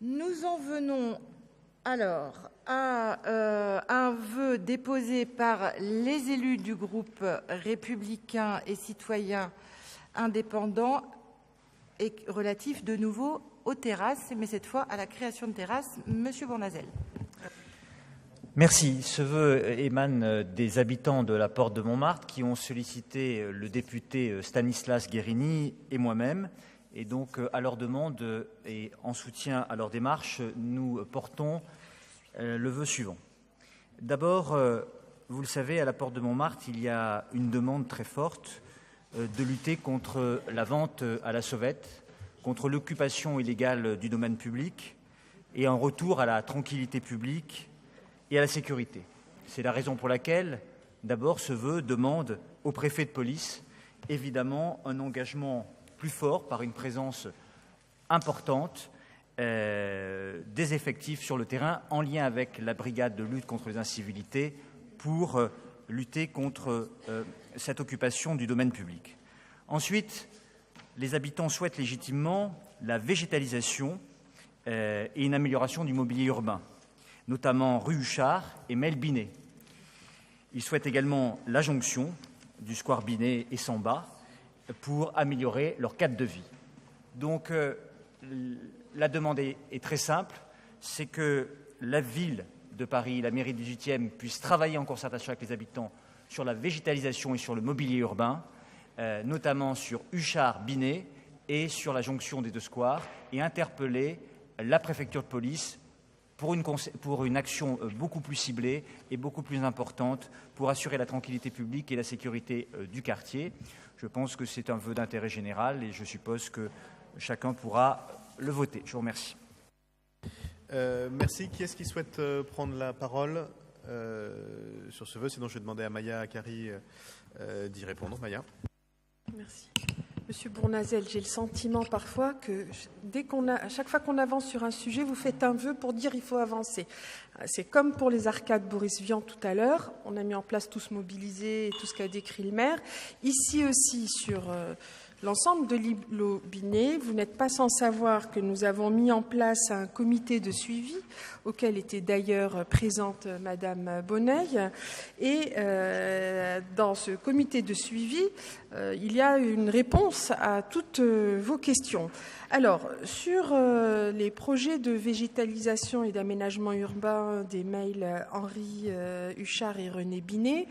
Nous en venons alors à un vœu déposé par les élus du groupe républicain et citoyen indépendant et relatif de nouveau aux terrasses, mais cette fois à la création de terrasses. Monsieur Bournazel. Merci. Ce vœu émane des habitants de la Porte de Montmartre qui ont sollicité le député Stanislas Guerini et moi-même. Et donc, à leur demande et en soutien à leur démarche, nous portons le vœu suivant. D'abord, vous le savez, à la Porte de Montmartre, il y a une demande très forte de lutter contre la vente à la sauvette, contre l'occupation illégale du domaine public et en retour à la tranquillité publique et à la sécurité. C'est la raison pour laquelle, d'abord, ce vœu demande au préfet de police, évidemment, un engagement plus fort par une présence importante des effectifs sur le terrain en lien avec la brigade de lutte contre les incivilités pour lutter contre cette occupation du domaine public. Ensuite, les habitants souhaitent légitimement la végétalisation et une amélioration du mobilier urbain, notamment rue Huchard et Mail Binet. Ils souhaitent également la jonction du square Binet et Samba pour améliorer leur cadre de vie. Donc, la demande est très simple, c'est que la ville de Paris, la mairie du 18e, puisse travailler en concertation avec les habitants sur la végétalisation et sur le mobilier urbain, notamment sur Huchard, Binet et sur la jonction des deux squares, et interpeller la préfecture de police pour une action beaucoup plus ciblée et beaucoup plus importante pour assurer la tranquillité publique et la sécurité du quartier. Je pense que c'est un vœu d'intérêt général et je suppose que chacun pourra le voter. Je vous remercie. Merci. Qui est-ce qui souhaite prendre la parole sur ce vœu? Sinon, je vais demander à Maya Akari d'y répondre. Maya. Merci. Monsieur Bournazel, j'ai le sentiment parfois que à chaque fois qu'on avance sur un sujet, vous faites un vœu pour dire il faut avancer. C'est comme pour les arcades Boris Vian tout à l'heure. On a mis en place tous mobilisés et tout ce qu'a décrit le maire. Ici aussi, sur l'ensemble de l'îlot Binet, vous n'êtes pas sans savoir que nous avons mis en place un comité de suivi auquel était d'ailleurs présente Madame Bonneuil. Et dans ce comité de suivi, il y a une réponse à toutes vos questions. Alors, sur les projets de végétalisation et d'aménagement urbain des mails Henri Huchard et René Binet,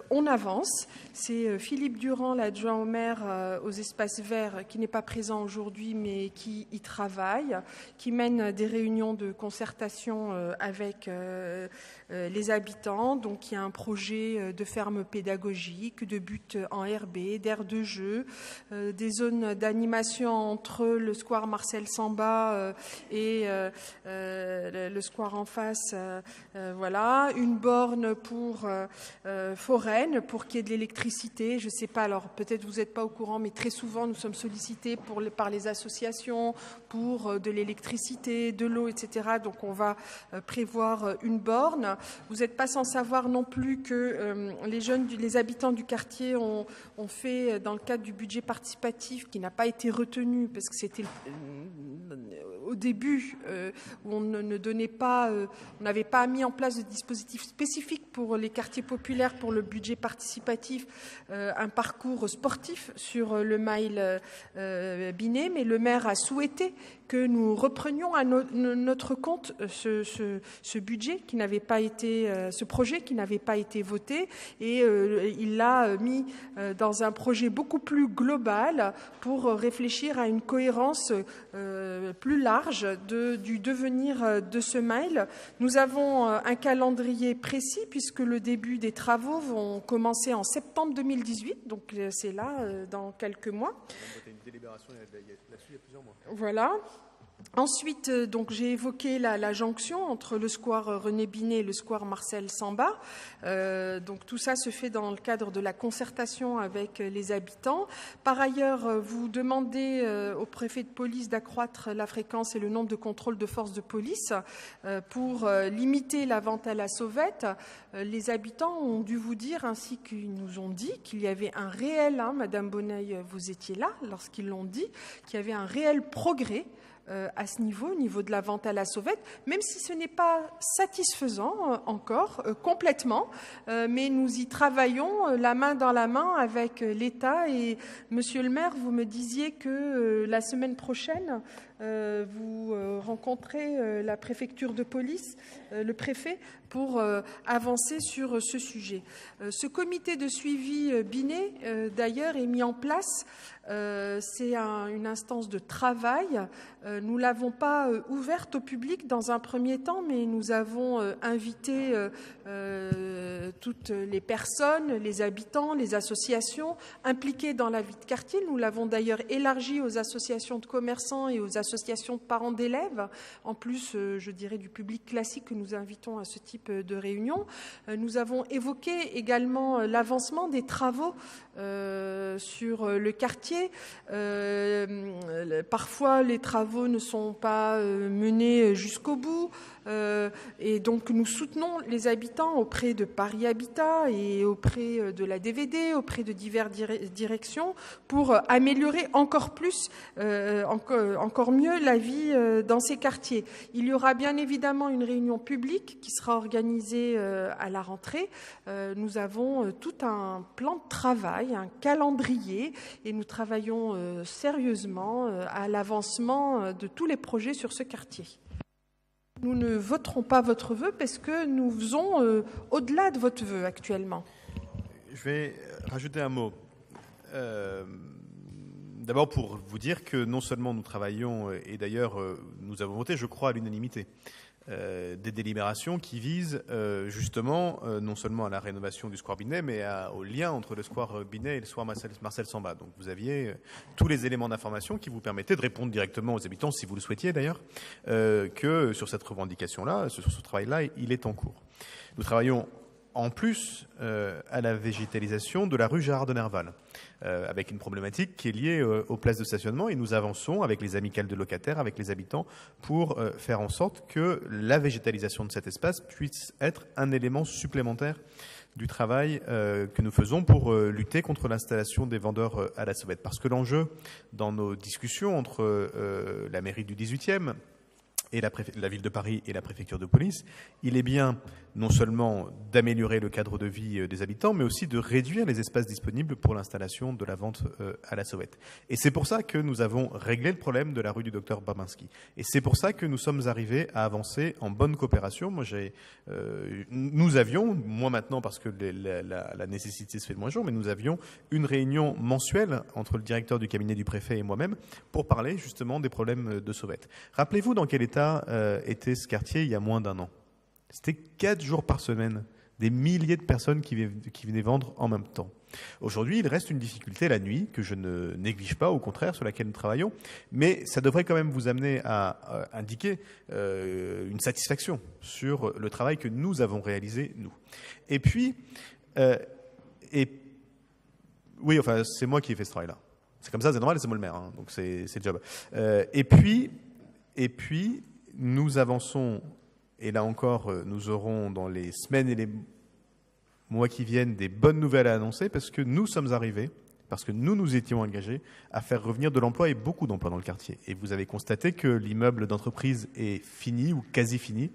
on avance. C'est Philippe Durand, l'adjoint au maire aux espaces verts, qui n'est pas présent aujourd'hui, mais qui y travaille, qui mène des réunions de concertation avec les habitants. Donc, il y a un projet de ferme pédagogique, de buts en herbe, d'aires de jeu, des zones d'animation entre le square Marcel Samba et le square en face. Voilà, une borne pour foraine pour qu'il y ait de l'électricité. Je ne sais pas, alors peut-être vous n'êtes pas au courant, mais très souvent nous sommes sollicités par les associations pour de l'électricité, de l'eau, etc. Donc on va prévoir une borne. Vous n'êtes pas sans savoir non plus que les habitants du quartier ont fait, dans le cadre du budget participatif, qui n'a pas été retenu, parce que c'était au début où on ne donnait pas, on n'avait pas mis en place de dispositif spécifique pour les quartiers populaires pour le budget participatif, un parcours sportif sur le mail Binet, mais le maire a souhaité que nous reprenions à notre compte ce budget qui n'avait pas été, ce projet qui n'avait pas été voté, et il l'a mis dans un projet beaucoup plus global pour réfléchir à une cohérence plus large du devenir de ce mail. Nous avons un calendrier précis puisque le début des travaux vont commencer en septembre 2018, donc c'est là, dans quelques mois. Une délibération là-dessus il y a plusieurs mois. Voilà. Ensuite, donc j'ai évoqué la jonction entre le square René Binet et le square Marcel Samba. Donc tout ça se fait dans le cadre de la concertation avec les habitants. Par ailleurs, vous demandez au préfet de police d'accroître la fréquence et le nombre de contrôles de force de police pour limiter la vente à la sauvette. Les habitants ont dû vous dire, ainsi qu'ils nous ont dit, qu'il y avait un réel, Madame Bonneuil, vous étiez là lorsqu'ils l'ont dit, qu'il y avait un réel progrès à ce niveau, au niveau de la vente à la sauvette, même si ce n'est pas satisfaisant encore complètement, mais nous y travaillons la main dans la main avec l'État. Et Monsieur le maire, vous me disiez que la semaine prochaine, vous rencontrez la préfecture de police, le préfet, pour avancer sur ce sujet. Ce comité de suivi Binet, d'ailleurs, est mis en place. C'est une instance de travail. Nous ne l'avons pas ouverte au public dans un premier temps, mais nous avons invité toutes les personnes, les habitants, les associations impliquées dans la vie de quartier. Nous l'avons d'ailleurs élargi aux associations de commerçants et aux associations de parents d'élèves, en plus, je dirais, du public classique que nous invitons à ce type de réunion. Nous avons évoqué également l'avancement des travaux sur le quartier. Parfois, les travaux ne sont pas menés jusqu'au bout. Et donc, nous soutenons les habitants auprès de Paris Habitat et auprès de la DVD, auprès de diverses directions, pour améliorer encore plus, encore mieux la vie dans ces quartiers. Il y aura bien évidemment une réunion publique qui sera organisée à la rentrée. Nous avons tout un plan de travail, un calendrier, et nous travaillons sérieusement à l'avancement de tous les projets sur ce quartier. Nous ne voterons pas votre vœu parce que nous faisons au-delà de votre vœu actuellement. Je vais rajouter un mot. D'abord pour vous dire que non seulement nous travaillons, et d'ailleurs nous avons voté, je crois, à l'unanimité, des délibérations qui visent justement non seulement à la rénovation du square Binet, mais au lien entre le square Binet et le square Marcel Samba. Donc vous aviez tous les éléments d'information qui vous permettaient de répondre directement aux habitants, si vous le souhaitiez d'ailleurs, que sur cette revendication-là, sur ce travail-là, il est en cours. Nous travaillons en plus à la végétalisation de la rue Gérard de Nerval, avec une problématique qui est liée aux places de stationnement, et nous avançons avec les amicales de locataires, avec les habitants, pour faire en sorte que la végétalisation de cet espace puisse être un élément supplémentaire du travail que nous faisons pour lutter contre l'installation des vendeurs à la sauvette. Parce que l'enjeu dans nos discussions entre la mairie du 18e, et la ville de Paris et la préfecture de police, il est bien non seulement d'améliorer le cadre de vie des habitants, mais aussi de réduire les espaces disponibles pour l'installation de la vente à la sauvette. Et c'est pour ça que nous avons réglé le problème de la rue du docteur Babinski. Et c'est pour ça que nous sommes arrivés à avancer en bonne coopération. Nous avions, moi maintenant parce que la nécessité se fait le moins jour, mais nous avions une réunion mensuelle entre le directeur du cabinet du préfet et moi-même pour parler justement des problèmes de sauvette. Rappelez-vous dans quel état était ce quartier il y a moins d'un an. C'était 4 jours par semaine, des milliers de personnes qui venaient vendre en même temps. Aujourd'hui, il reste une difficulté la nuit que je ne néglige pas, au contraire, sur laquelle nous travaillons, mais ça devrait quand même vous amener à indiquer une satisfaction sur le travail que nous avons réalisé, nous. Et puis, oui, enfin, c'est moi qui ai fait ce travail-là. C'est comme ça, c'est normal, c'est moi le maire, hein, donc c'est le job. Et puis, nous avançons, et là encore, nous aurons dans les semaines et les mois qui viennent des bonnes nouvelles à annoncer, parce que nous sommes arrivés, parce que nous nous étions engagés à faire revenir de l'emploi et beaucoup d'emplois dans le quartier. Et vous avez constaté que l'immeuble d'entreprise est fini ou quasi fini.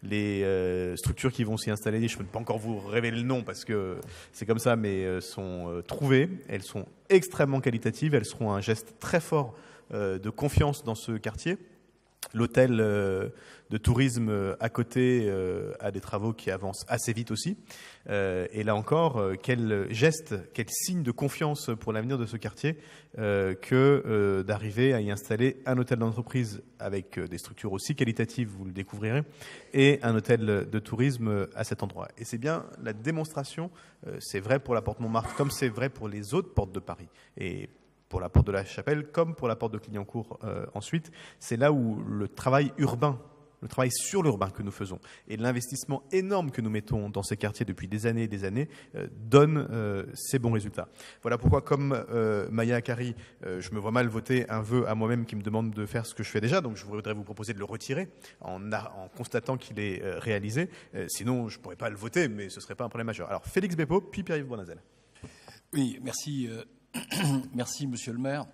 Les structures qui vont s'y installer, je ne peux pas encore vous révéler le nom parce que c'est comme ça, mais sont trouvées. Elles sont extrêmement qualitatives. Elles seront un geste très fort de confiance dans ce quartier. L'hôtel de tourisme à côté a des travaux qui avancent assez vite aussi. Et là encore, quel geste, quel signe de confiance pour l'avenir de ce quartier que d'arriver à y installer un hôtel d'entreprise avec des structures aussi qualitatives, vous le découvrirez, et un hôtel de tourisme à cet endroit. Et c'est bien la démonstration, c'est vrai pour la porte Montmartre comme c'est vrai pour les autres portes de Paris. Et pour la porte de la Chapelle, comme pour la porte de Clignancourt ensuite. C'est là où le travail urbain, le travail sur l'urbain que nous faisons et l'investissement énorme que nous mettons dans ces quartiers depuis des années et des années donne ces bons résultats. Voilà pourquoi, comme Maya Akari, je me vois mal voter un vœu à moi-même qui me demande de faire ce que je fais déjà, donc je voudrais vous proposer de le retirer en constatant qu'il est réalisé. Sinon, je ne pourrais pas le voter, mais ce ne serait pas un problème majeur. Alors, Félix Bépeau, puis Pierre-Yves Bournazel. Oui, merci. Merci, Monsieur le maire.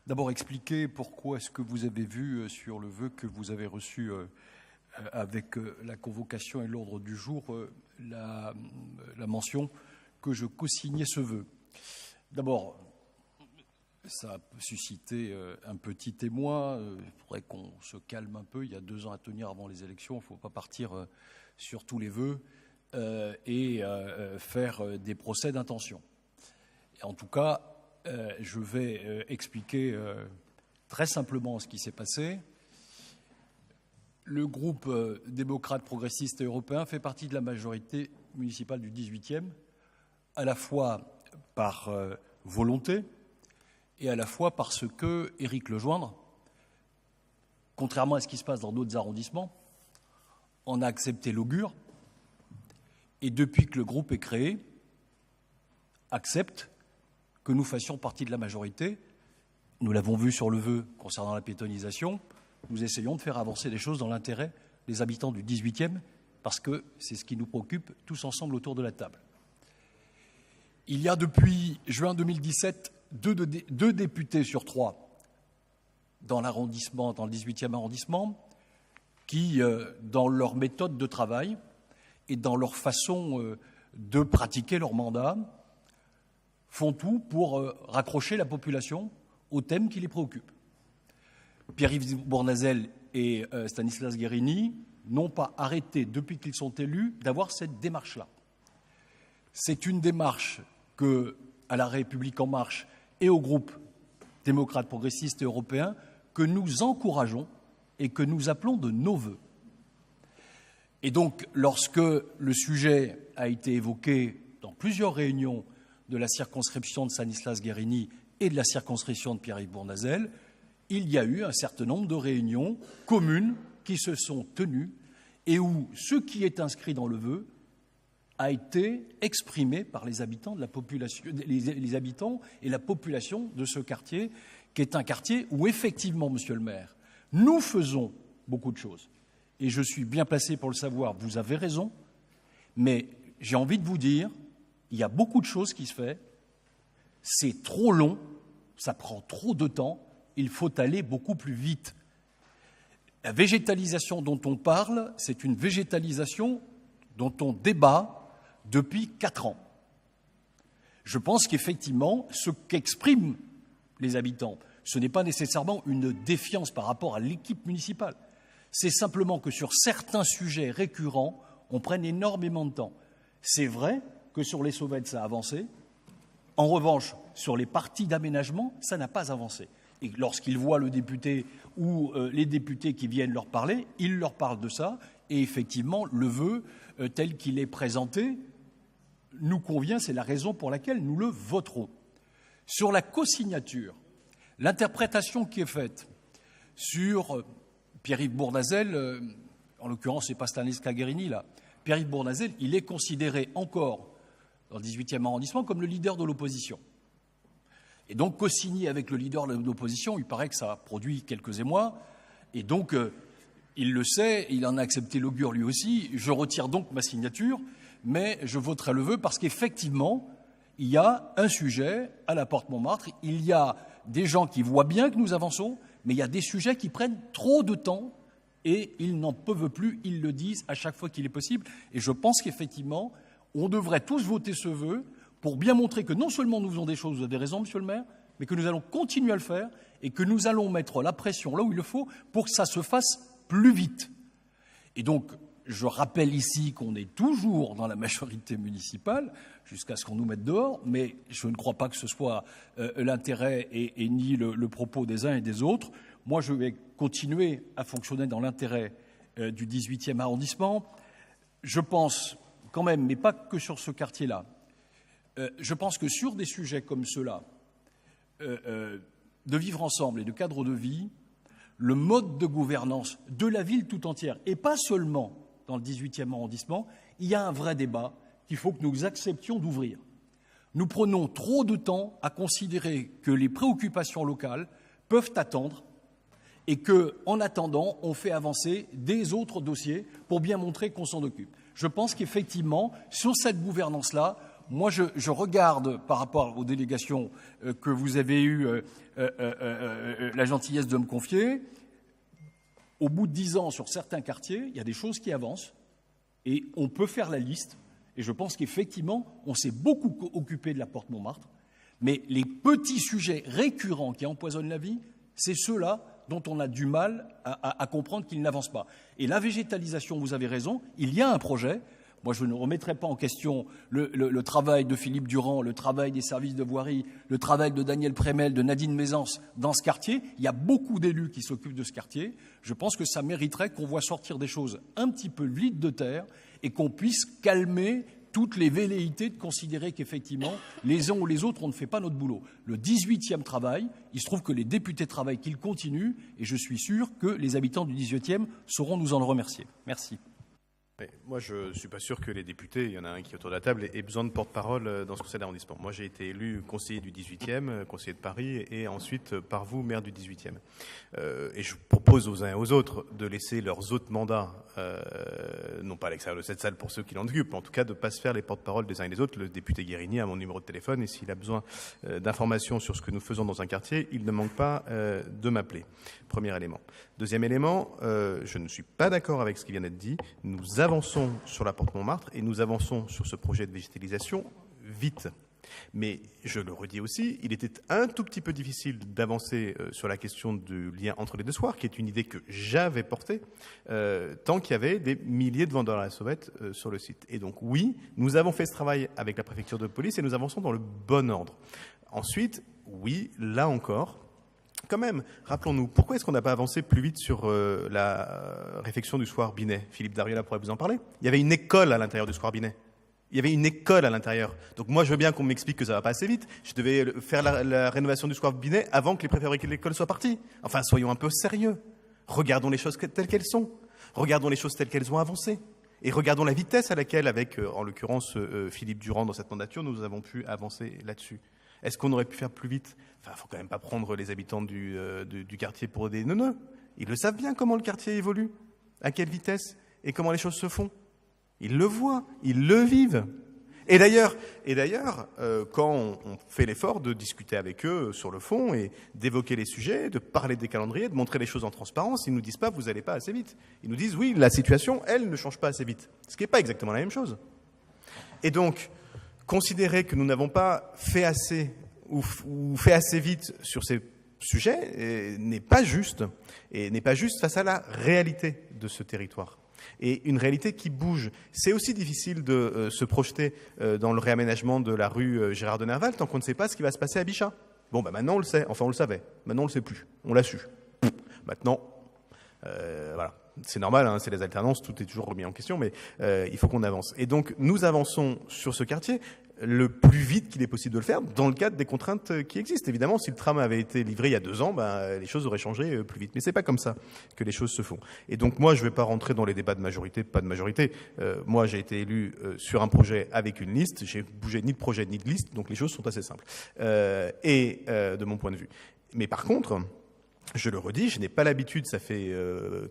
D'abord, expliquer pourquoi est-ce que vous avez vu sur le vœu que vous avez reçu avec la convocation et l'ordre du jour la mention que je co-signais ce vœu. D'abord, ça a suscité un petit émoi. Il faudrait qu'on se calme un peu. Il y a 2 ans à tenir avant les élections. Il ne faut pas partir sur tous les vœux et faire des procès d'intention. En tout cas, je vais expliquer très simplement ce qui s'est passé. Le groupe démocrate progressiste et européen fait partie de la majorité municipale du 18e, à la fois par volonté et à la fois parce que Éric Lejoindre, contrairement à ce qui se passe dans d'autres arrondissements, en a accepté l'augure et depuis que le groupe est créé, accepte que nous fassions partie de la majorité. Nous l'avons vu sur le vœu concernant la piétonisation. Nous essayons de faire avancer les choses dans l'intérêt des habitants du 18e, parce que c'est ce qui nous préoccupe tous ensemble autour de la table. Il y a depuis juin 2017 deux députés sur 3 dans l'arrondissement, dans le 18e arrondissement, qui, dans leur méthode de travail et dans leur façon de pratiquer leur mandat, font tout pour raccrocher la population aux thèmes qui les préoccupent. Pierre-Yves Bournazel et Stanislas Guerini n'ont pas arrêté, depuis qu'ils sont élus, d'avoir cette démarche-là. C'est une démarche que, à la République En Marche et au groupe démocrate progressiste et européen, que nous encourageons et que nous appelons de nos vœux. Et donc, lorsque le sujet a été évoqué dans plusieurs réunions de la circonscription de Stanislas Guerini et de la circonscription de Pierre-Yves Bournazel, il y a eu un certain nombre de réunions communes qui se sont tenues et où ce qui est inscrit dans le vœu a été exprimé par les habitants de la population, les habitants et la population de ce quartier, qui est un quartier où effectivement, monsieur le maire, nous faisons beaucoup de choses. Et je suis bien placé pour le savoir, vous avez raison, mais j'ai envie de vous dire, il y a beaucoup de choses qui se font, c'est trop long, ça prend trop de temps, il faut aller beaucoup plus vite. La végétalisation dont on parle, c'est une végétalisation dont on débat depuis 4 ans. Je pense qu'effectivement, ce qu'expriment les habitants, ce n'est pas nécessairement une défiance par rapport à l'équipe municipale. C'est simplement que sur certains sujets récurrents, on prenne énormément de temps. C'est vrai que sur les sauvettes, ça a avancé. En revanche, sur les parties d'aménagement, ça n'a pas avancé. Et lorsqu'ils voient le député ou les députés qui viennent leur parler, ils leur parlent de ça. Et effectivement, le vœu tel qu'il est présenté nous convient, c'est la raison pour laquelle nous le voterons. Sur la co-signature, l'interprétation qui est faite sur Pierre-Yves Bournazel, en l'occurrence, ce n'est pas Stanislas Guerini, là. Pierre-Yves Bournazel, il est considéré encore, dans le 18e arrondissement, comme le leader de l'opposition. Et donc, co-signer avec le leader de l'opposition, il paraît que ça a produit quelques émois. Et donc, il le sait, il en a accepté l'augure lui aussi. Je retire donc ma signature, mais je voterai le vœu parce qu'effectivement, il y a un sujet à la Porte Montmartre. Il y a des gens qui voient bien que nous avançons, mais il y a des sujets qui prennent trop de temps et ils n'en peuvent plus, ils le disent à chaque fois qu'il est possible. Et je pense qu'effectivement, on devrait tous voter ce vœu pour bien montrer que non seulement nous faisons des choses, vous avez raison, monsieur le maire, mais que nous allons continuer à le faire et que nous allons mettre la pression là où il le faut pour que ça se fasse plus vite. Et donc, je rappelle ici qu'on est toujours dans la majorité municipale, jusqu'à ce qu'on nous mette dehors, mais je ne crois pas que ce soit l'intérêt et ni le propos des uns et des autres. Moi, je vais continuer à fonctionner dans l'intérêt du 18e arrondissement. Je pense quand même, mais pas que sur ce quartier-là, je pense que sur des sujets comme ceux-là, de vivre ensemble et de cadre de vie, le mode de gouvernance de la ville tout entière, et pas seulement dans le 18e arrondissement, il y a un vrai débat qu'il faut que nous acceptions d'ouvrir. Nous prenons trop de temps à considérer que les préoccupations locales peuvent attendre et qu'en attendant, on fait avancer des autres dossiers pour bien montrer qu'on s'en occupe. Je pense qu'effectivement, sur cette gouvernance-là, Moi, je regarde par rapport aux délégations que vous avez eu la gentillesse de me confier. Au bout de 10 ans, sur certains quartiers, il y a des choses qui avancent et on peut faire la liste. Et je pense qu'effectivement, on s'est beaucoup occupé de la porte Montmartre. Mais les petits sujets récurrents qui empoisonnent la vie, c'est ceux-là dont on a du mal à comprendre qu'ils n'avancent pas. Et la végétalisation, vous avez raison, il y a un projet. Moi, je ne remettrai pas en question le travail de Philippe Durand, le travail des services de voirie, le travail de Daniel Prémel, de Nadine Mézance dans ce quartier. Il y a beaucoup d'élus qui s'occupent de ce quartier. Je pense que ça mériterait qu'on voit sortir des choses un petit peu vides de terre et qu'on puisse calmer toutes les velléités de considérer qu'effectivement, les uns ou les autres, on ne fait pas notre boulot. Le 18e travail, il se trouve que les députés travaillent, qu'ils continuent, et je suis sûr que les habitants du 18e sauront nous en remercier. Merci. Moi, je ne suis pas sûr que les députés, il y en a un qui est autour de la table, aient besoin de porte-parole dans ce conseil d'arrondissement. Moi, j'ai été élu conseiller du 18e, conseiller de Paris, et ensuite, par vous, maire du 18e. Et je propose aux uns et aux autres de laisser leurs autres mandats, non pas à l'extérieur de cette salle pour ceux qui l'en occupent, mais en tout cas de ne pas se faire les porte-paroles des uns et des autres. Le député Guérini a mon numéro de téléphone, et s'il a besoin d'informations sur ce que nous faisons dans un quartier, il ne manque pas de m'appeler. Premier élément. Deuxième élément, je ne suis pas d'accord avec ce qui vient d'être dit. Nous avançons sur la porte Montmartre et nous avançons sur ce projet de végétalisation vite. Mais je le redis aussi, il était un tout petit peu difficile d'avancer sur la question du lien entre les deux squares, qui est une idée que j'avais portée, tant qu'il y avait des milliers de vendeurs à la sauvette sur le site. Et donc oui, nous avons fait ce travail avec la préfecture de police et nous avançons dans le bon ordre. Ensuite, oui, là encore, quand même, rappelons-nous, pourquoi est-ce qu'on n'a pas avancé plus vite sur la réfection du square Binet? Philippe Dariola pourrait vous en parler. Il y avait une école à l'intérieur du square Binet. Il y avait une école à l'intérieur. Donc moi, je veux bien qu'on m'explique que ça va pas assez vite. Je devais faire la rénovation du square Binet avant que les préfets de l'école soient partis. Enfin, soyons un peu sérieux. Regardons les choses telles qu'elles sont. Regardons les choses telles qu'elles ont avancé. Et regardons la vitesse à laquelle, avec, en l'occurrence, Philippe Durand dans cette mandature, nous avons pu avancer là-dessus. Est-ce qu'on aurait pu faire plus vite? Enfin, faut quand même pas prendre les habitants du quartier pour des neuneux. Ils le savent bien comment le quartier évolue, à quelle vitesse et comment les choses se font. Ils le voient, ils le vivent. Et d'ailleurs, quand on fait l'effort de discuter avec eux sur le fond et d'évoquer les sujets, de parler des calendriers, de montrer les choses en transparence, ils nous disent pas vous allez pas assez vite. Ils nous disent oui, la situation, elle, ne change pas assez vite. Ce qui n'est pas exactement la même chose. Et donc, considérer que nous n'avons pas fait assez ou fait assez vite sur ces sujets n'est pas juste. Et n'est pas juste face à la réalité de ce territoire. Et une réalité qui bouge. C'est aussi difficile de se projeter dans le réaménagement de la rue Gérard de Nerval tant qu'on ne sait pas ce qui va se passer à Bichat. Bon, maintenant on le sait. Enfin, on le savait. Maintenant on le sait plus. On l'a su. Maintenant, voilà. C'est normal, hein, c'est les alternances, tout est toujours remis en question, mais il faut qu'on avance. Et donc, nous avançons sur ce quartier le plus vite qu'il est possible de le faire, dans le cadre des contraintes qui existent. Évidemment, si le tram avait été livré il y a 2 ans, les choses auraient changé plus vite. Mais c'est pas comme ça que les choses se font. Et donc, moi, je vais pas rentrer dans les débats de majorité, pas de majorité. Moi, j'ai été élu sur un projet avec une liste. J'ai bougé ni de projet ni de liste, donc les choses sont assez simples. De mon point de vue. Mais par contre, je le redis, je n'ai pas l'habitude, ça fait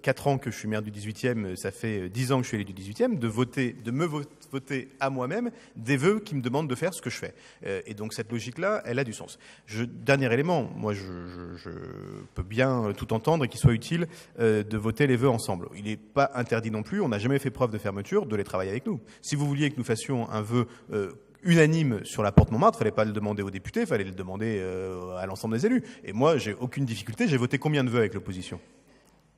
4 ans que je suis maire du 18e, ça fait 10 ans que je suis élu du 18e, de me voter à moi-même des vœux qui me demandent de faire ce que je fais. Et donc cette logique-là, elle a du sens. Dernier élément, moi je peux bien tout entendre et qu'il soit utile de voter les vœux ensemble. Il n'est pas interdit non plus, on n'a jamais fait preuve de fermeture, de les travailler avec nous. Si vous vouliez que nous fassions un vœu unanime sur la porte Montmartre, fallait pas le demander aux députés, fallait le demander à l'ensemble des élus. Et moi, j'ai aucune difficulté, j'ai voté combien de vœux avec l'opposition?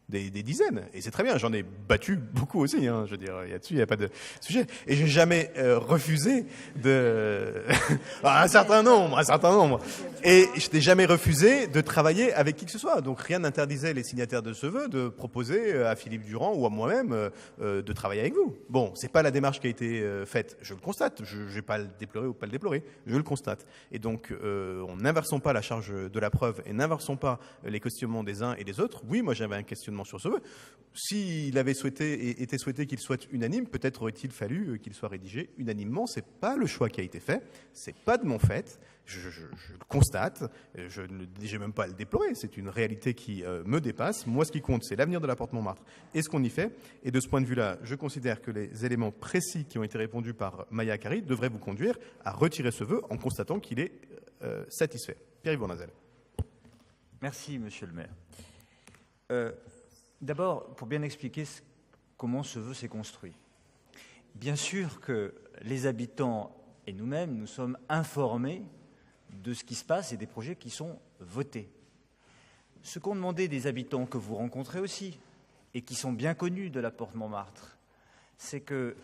Des dizaines, et c'est très bien, j'en ai battu beaucoup aussi, hein, je veux dire, il n'y a pas de sujet. Et j'ai jamais refusé de... un certain nombre. Et je n'ai jamais refusé de travailler avec qui que ce soit. Donc rien n'interdisait les signataires de ce vœu de proposer à Philippe Durand ou à moi-même de travailler avec vous. Bon, c'est pas la démarche qui a été faite, je le constate, je vais pas le déplorer ou pas le déplorer, je le constate. Et donc, n'inversons pas la charge de la preuve et n'inversons pas les questionnements des uns et des autres. Oui, moi j'avais un questionnement questionnement sur ce vœu. S'il avait été souhaité qu'il soit unanime, peut-être aurait-il fallu qu'il soit rédigé unanimement. C'est pas le choix qui a été fait, c'est pas de mon fait. Je le constate, je n'ai même pas à le déplorer, c'est une réalité qui me dépasse. Moi, ce qui compte, c'est l'avenir de la Porte Montmartre et ce qu'on y fait. Et de ce point de vue-là, je considère que les éléments précis qui ont été répondus par Maya Akari devraient vous conduire à retirer ce vœu en constatant qu'il est satisfait. Pierre-Yves Bournazel. Merci, monsieur le maire. D'abord, pour bien expliquer comment ce vœu s'est construit. Bien sûr que les habitants et nous-mêmes, nous sommes informés de ce qui se passe et des projets qui sont votés. Ce qu'ont demandé des habitants que vous rencontrez aussi, et qui sont bien connus de la Porte Montmartre, c'est que,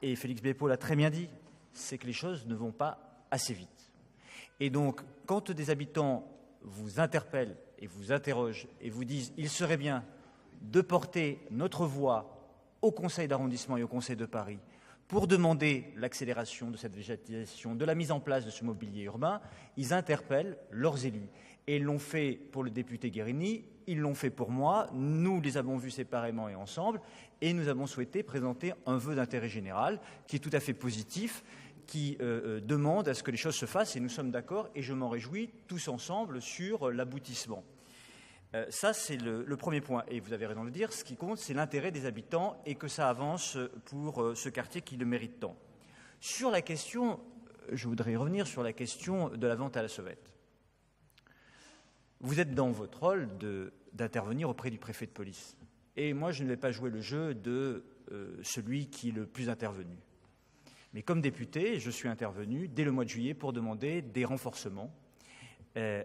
et Félix Bépaud l'a très bien dit, c'est que les choses ne vont pas assez vite. Et donc, quand des habitants vous interpellent et vous interrogent et vous disent « il serait bien de porter notre voix au Conseil d'arrondissement et au Conseil de Paris pour demander l'accélération de cette végétisation, de la mise en place de ce mobilier urbain », ils interpellent leurs élus. Et ils l'ont fait pour le député Guerini, ils l'ont fait pour moi, nous les avons vus séparément et ensemble, et nous avons souhaité présenter un vœu d'intérêt général qui est tout à fait positif, qui demande à ce que les choses se fassent, et nous sommes d'accord, et je m'en réjouis, tous ensemble, sur l'aboutissement. Ça, c'est le premier point. Et vous avez raison de le dire, ce qui compte, c'est l'intérêt des habitants et que ça avance pour ce quartier qui le mérite tant. Sur la question, je voudrais revenir sur la question de la vente à la sauvette. Vous êtes dans votre rôle d'intervenir auprès du préfet de police. Et moi, je ne vais pas jouer le jeu de celui qui est le plus intervenu. Mais comme député, je suis intervenu dès le mois de juillet pour demander des renforcements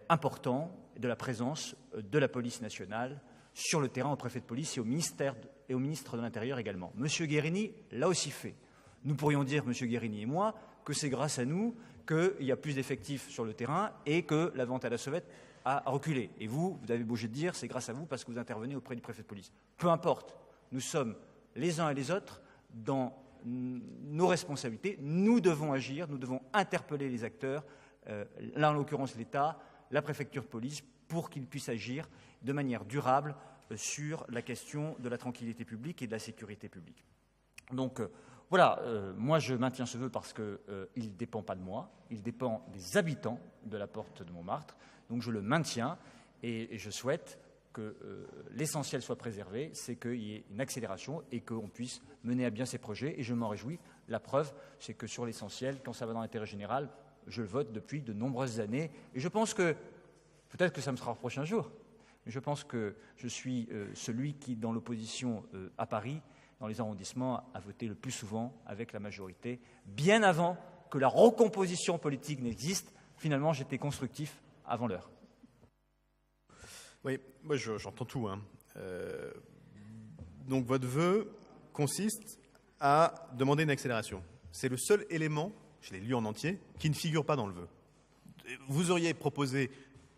important de la présence de la police nationale sur le terrain au préfet de police et au ministre de l'Intérieur également. Monsieur Guerini l'a aussi fait. Nous pourrions dire, Monsieur Guerini et moi, que c'est grâce à nous qu'il y a plus d'effectifs sur le terrain et que la vente à la sauvette a reculé. Et vous avez beau de dire, c'est grâce à vous parce que vous intervenez auprès du préfet de police. Peu importe, nous sommes les uns et les autres dans nos responsabilités. Nous devons agir, nous devons interpeller les acteurs, là en l'occurrence l'État, la préfecture de police, pour qu'ils puissent agir de manière durable sur la question de la tranquillité publique et de la sécurité publique. Donc voilà, moi je maintiens ce vœu parce qu'il ne dépend pas de moi, il dépend des habitants de la Porte de Montmartre, donc je le maintiens et je souhaite que l'essentiel soit préservé, c'est qu'il y ait une accélération et qu'on puisse mener à bien ces projets, et je m'en réjouis. La preuve, c'est que sur l'essentiel, quand ça va dans l'intérêt général, je le vote depuis de nombreuses années. Et je pense que, peut-être que ça me sera reproché un jour, mais je pense que je suis celui qui, dans l'opposition à Paris, dans les arrondissements, a voté le plus souvent avec la majorité. Bien avant que la recomposition politique n'existe, finalement, j'étais constructif avant l'heure. Oui, moi j'entends tout. Donc votre vœu consiste à demander une accélération. C'est le seul élément, je l'ai lu en entier, qui ne figure pas dans le vœu. Vous auriez proposé,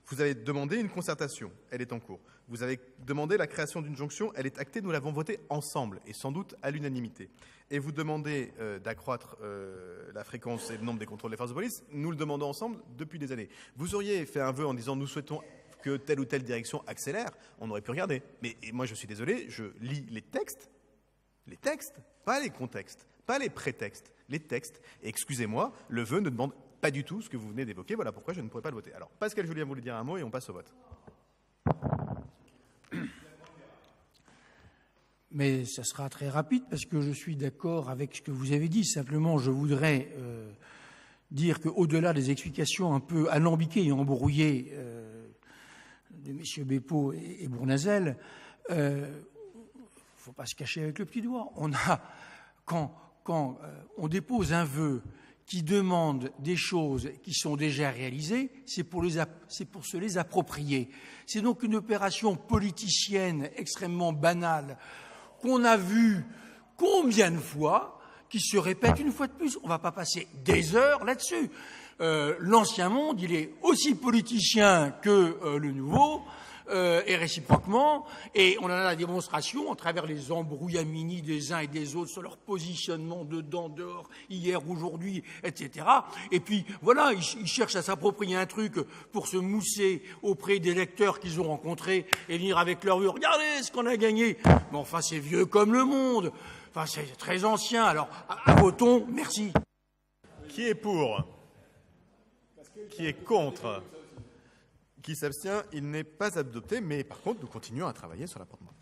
vous avez demandé une concertation, elle est en cours. Vous avez demandé la création d'une jonction, elle est actée, nous l'avons votée ensemble et sans doute à l'unanimité. Et vous demandez d'accroître la fréquence et le nombre des contrôles des forces de police, nous le demandons ensemble depuis des années. Vous auriez fait un vœu en disant nous souhaitons que telle ou telle direction accélère, on aurait pu regarder. Mais moi je suis désolé, je lis les textes, pas les contextes, pas les prétextes, les textes. Et excusez-moi, le vœu ne demande pas du tout ce que vous venez d'évoquer, voilà pourquoi je ne pourrais pas le voter. Alors Pascal Julien voulait dire un mot et on passe au vote. Mais ça sera très rapide parce que je suis d'accord avec ce que vous avez dit. Simplement, je voudrais dire qu'au-delà des explications un peu alambiquées et embrouillées de messieurs Bépaud et Bournazel, il ne faut pas se cacher avec le petit doigt. Quand on dépose un vœu qui demande des choses qui sont déjà réalisées, c'est pour se les approprier. C'est donc une opération politicienne extrêmement banale qu'on a vue combien de fois, qui se répète une fois de plus. On ne va pas passer des heures là-dessus. L'ancien monde, il est aussi politicien que le nouveau. et réciproquement, et on en a la démonstration à travers les embrouillamini des uns et des autres sur leur positionnement dedans, dehors, hier, aujourd'hui, etc. Et puis, voilà, ils cherchent à s'approprier un truc pour se mousser auprès des lecteurs qu'ils ont rencontrés et venir avec leur vue. Regardez ce qu'on a gagné. Mais enfin, c'est vieux comme le monde. Enfin, c'est très ancien. Alors, votons. Merci. Qui est pour? Qui est contre? Qui s'abstient? Il n'est pas adopté, mais par contre, nous continuons à travailler sur l'apportement.